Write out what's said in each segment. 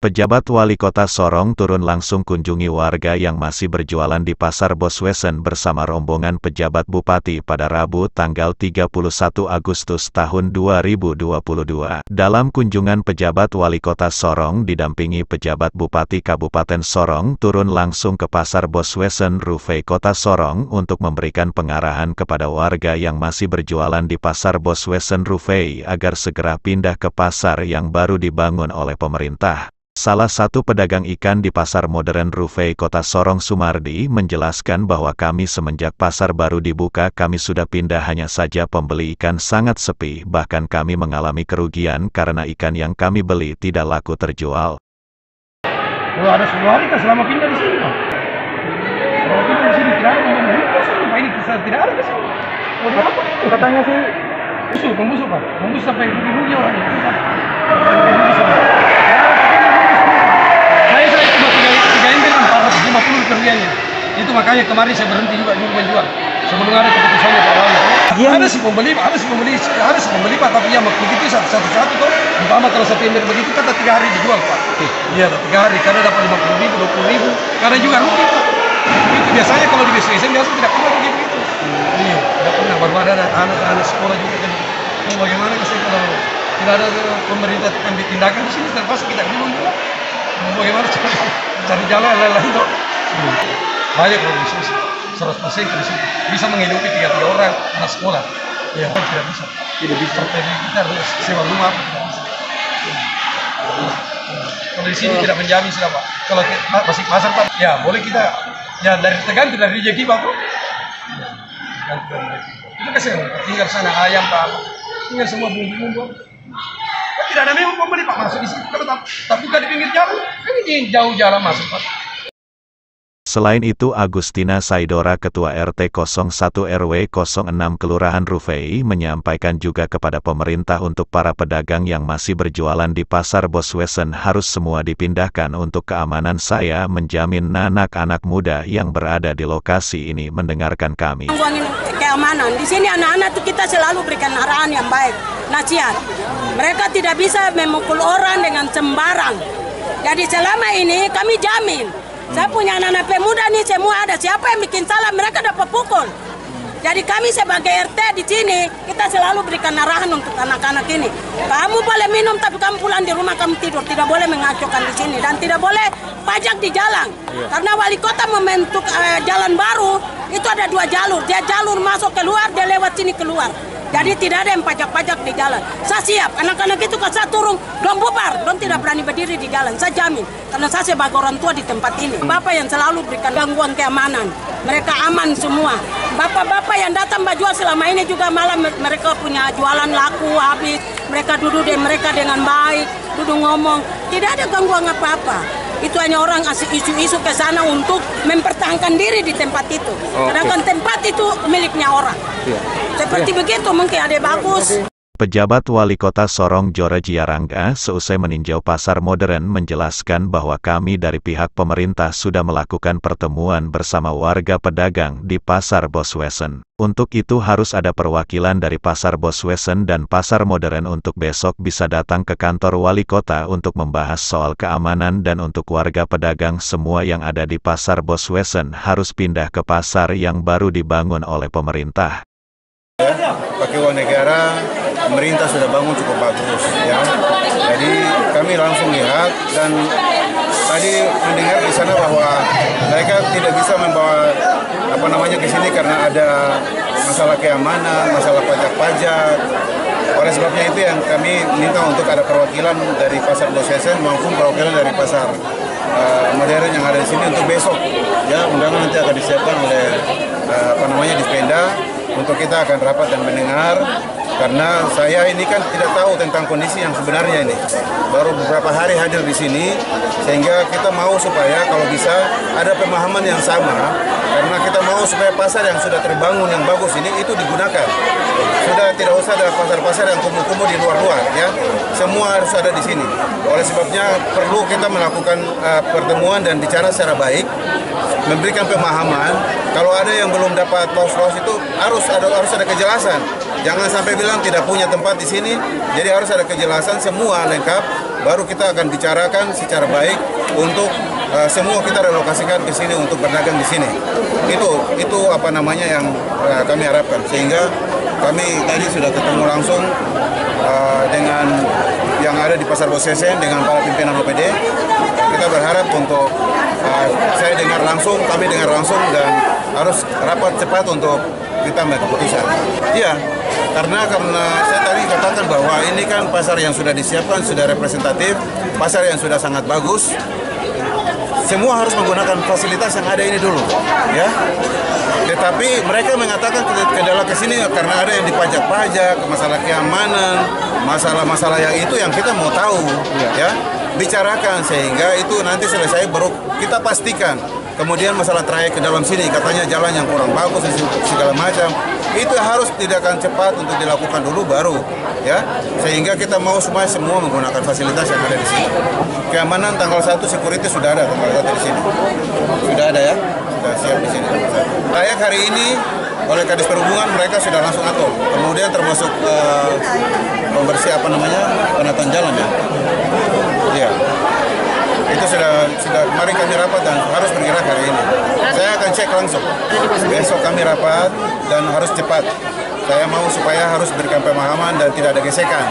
Pejabat Wali Kota Sorong turun langsung kunjungi warga yang masih berjualan di Pasar Boswesen bersama rombongan pejabat Bupati pada Rabu tanggal 31 Agustus tahun 2022. Dalam kunjungan pejabat Wali Kota Sorong didampingi pejabat Bupati Kabupaten Sorong turun langsung ke Pasar Boswesen Rufai Kota Sorong untuk memberikan pengarahan kepada warga yang masih berjualan di Pasar Boswesen Rufai agar segera pindah ke pasar yang baru dibangun oleh pemerintah. Salah satu pedagang ikan di Pasar Modern Rufai Kota Sorong Sumardi menjelaskan bahwa kami semenjak pasar baru dibuka kami sudah pindah, hanya saja pembeli ikan sangat sepi, bahkan kami mengalami kerugian karena ikan yang kami beli tidak laku terjual. Kalau ada 10 hari kan selama pindah di sini, Pak. Kalau pindah di sini tidak ada Pak, ini tidak ada di sini. Apa? Katanya sih pembusuk Pak. Pembusuk sampai rugi orang. Itu makanya kemarin saya berhenti juga dulu menjual sebelum ada keputusannya Pak Wali. Ada si pembeli Pak, tapi ya begitu satu-satu tuh. Umpama kalau satu ember begitu kata 3 hari dijual Pak. Iya, 3 hari karena dapat 50.000, 20.000, karena juga rugi Pak. Itu biasanya kalau di BSSN biasa tidak pernah begitu. Iya, tidak pernah. Baru ada anak-anak sekolah juga kan. Bagaimana sih kalau tidak ada pemerintah ambil tindakan di sini, terpaksa kita bingung juga. Bagaimana cari jalan lain-lain tuh. Banyak kalau di sini 100% di sini bisa menghidupi 3 orang anak sekolah. Ya, tidak bisa. Tidak bisa. Kita harus sewa rumah. Kalau di sini tidak menjamin sudah Pak. Kalau masih pasar Pak, ya boleh kita ya tergantung dari rezeki Pak. Itu kasih tinggal sana ayam Pak, tinggal semua bumbu-bumbu. Tidak ada memang pembeli Pak masuk di sini. Kalau tak buka di pinggir jalan, kan ini jauh jalan masuk Pak. Selain itu, Agustina Saidora, Ketua RT 01 RW 06 Kelurahan Rufai, menyampaikan juga kepada pemerintah untuk para pedagang yang masih berjualan di Pasar Boswesen harus semua dipindahkan untuk keamanan. Saya menjamin anak-anak muda yang berada di lokasi ini mendengarkan kami. Keamanan di sini anak-anak itu kita selalu berikan arahan yang baik, nasihat. Mereka tidak bisa memukul orang dengan sembarang. Jadi selama ini kami jamin. Saya punya anak-anak pemuda nih, semua ada. Siapa yang bikin salah, mereka dapat pukul. Jadi kami sebagai RT di sini, kita selalu berikan arahan untuk anak-anak ini. Kamu boleh minum, tapi kamu pulang di rumah, kamu tidur. Tidak boleh mengacaukan di sini. Dan tidak boleh pajak di jalan. Karena wali kota membentuk jalan baru, itu ada 2 jalur. Dia jalur masuk keluar, dia lewat sini keluar. Jadi tidak ada yang pajak-pajak di jalan. Saya siap, anak-anak itu kalau saya turun, dong bubar, dong tidak berani berdiri di jalan. Saya jamin, karena saya sebagai orang tua di tempat ini. Bapak yang selalu berikan gangguan keamanan, mereka aman semua. Bapak-bapak yang datang berjual selama ini juga malah mereka punya jualan laku habis. Mereka duduk mereka dengan baik, duduk ngomong. Tidak ada gangguan apa-apa. Itu hanya orang asik isu-isu ke sana untuk mempertahankan diri di tempat itu. Sedangkan tempat itu miliknya orang. Seperti begitu mungkin ada bagus. Pejabat Wali Kota Sorong George Yarangga seusai meninjau Pasar Modern menjelaskan bahwa kami dari pihak pemerintah sudah melakukan pertemuan bersama warga pedagang di Pasar Boswesen. Untuk itu harus ada perwakilan dari Pasar Boswesen dan Pasar Modern untuk besok bisa datang ke kantor Wali Kota untuk membahas soal keamanan, dan untuk warga pedagang semua yang ada di Pasar Boswesen harus pindah ke pasar yang baru dibangun oleh pemerintah. Pakai uang negara, pemerintah sudah bangun cukup bagus ya. Jadi kami langsung lihat dan tadi mendengar di sana bahwa mereka tidak bisa membawa ke sini karena ada masalah keamanan, masalah pajak-pajak. Oleh sebabnya itu yang kami minta untuk ada perwakilan dari Pasar Boswesen maupun perwakilan dari Pasar Modern yang ada di sini untuk besok. Ya, undangan nanti akan disiapkan oleh Dispenda. Untuk kita akan rapat dan mendengar, karena saya ini kan tidak tahu tentang kondisi yang sebenarnya ini. Baru beberapa hari hadir di sini, sehingga kita mau supaya kalau bisa ada pemahaman yang sama, karena kita mau supaya pasar yang sudah terbangun yang bagus ini itu digunakan. Sudah tidak usah ada pasar-pasar yang kumuh-kumuh di luar-luar, ya. Semua harus ada di sini. Oleh sebabnya perlu kita melakukan pertemuan dan bicara secara baik, memberikan pemahaman. Kalau ada yang belum dapat paus-paus itu harus ada kejelasan. Jangan sampai bilang tidak punya tempat di sini. Jadi harus ada kejelasan semua lengkap. Baru kita akan bicarakan secara baik untuk semua kita relokasikan ke sini untuk berdagang di sini. Itu apa namanya yang kami harapkan. Sehingga kami tadi sudah ketemu langsung dengan yang ada di Pasar Bosesen dengan para pimpinan OPD. Kita berharap untuk saya dengar langsung, kami dengar langsung dan harus rapat cepat untuk kita membuat keputusan. Iya, karena saya tadi katakan bahwa ini kan pasar yang sudah disiapkan, sudah representatif, pasar yang sudah sangat bagus. Semua harus menggunakan fasilitas yang ada ini dulu, ya. Tetapi mereka mengatakan kendala ke sini karena ada yang dipajak-pajak, masalah keamanan, masalah-masalah yang itu yang kita mau tahu, ya. Bicarakan sehingga itu nanti selesai baru kita pastikan. Kemudian masalah trayek ke dalam sini, katanya jalan yang kurang bagus dan segala macam. Itu harus tindakan cepat untuk dilakukan dulu baru, ya. Sehingga kita mau semua menggunakan fasilitas yang ada di sini. Keamanan tanggal 1 security sudah ada tanggal 1 di sini. Sudah ada ya, sudah siap di sini. Trayek hari ini oleh Kadis Perhubungan mereka sudah langsung atur. Kemudian termasuk pembersih penataan jalan ya. Iya. Itu sudah kemarin kami rapat dan harus bergerak hari ini. Saya akan cek langsung. Besok kami rapat dan harus cepat. Saya mau supaya harus berikan pemahaman dan tidak ada gesekan.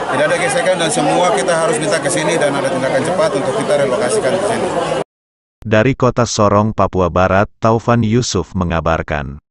Tidak ada gesekan dan semua kita harus minta ke sini dan ada tindakan cepat untuk kita relokasikan ke sini. Dari Kota Sorong, Papua Barat, Taufan Yusuf mengabarkan.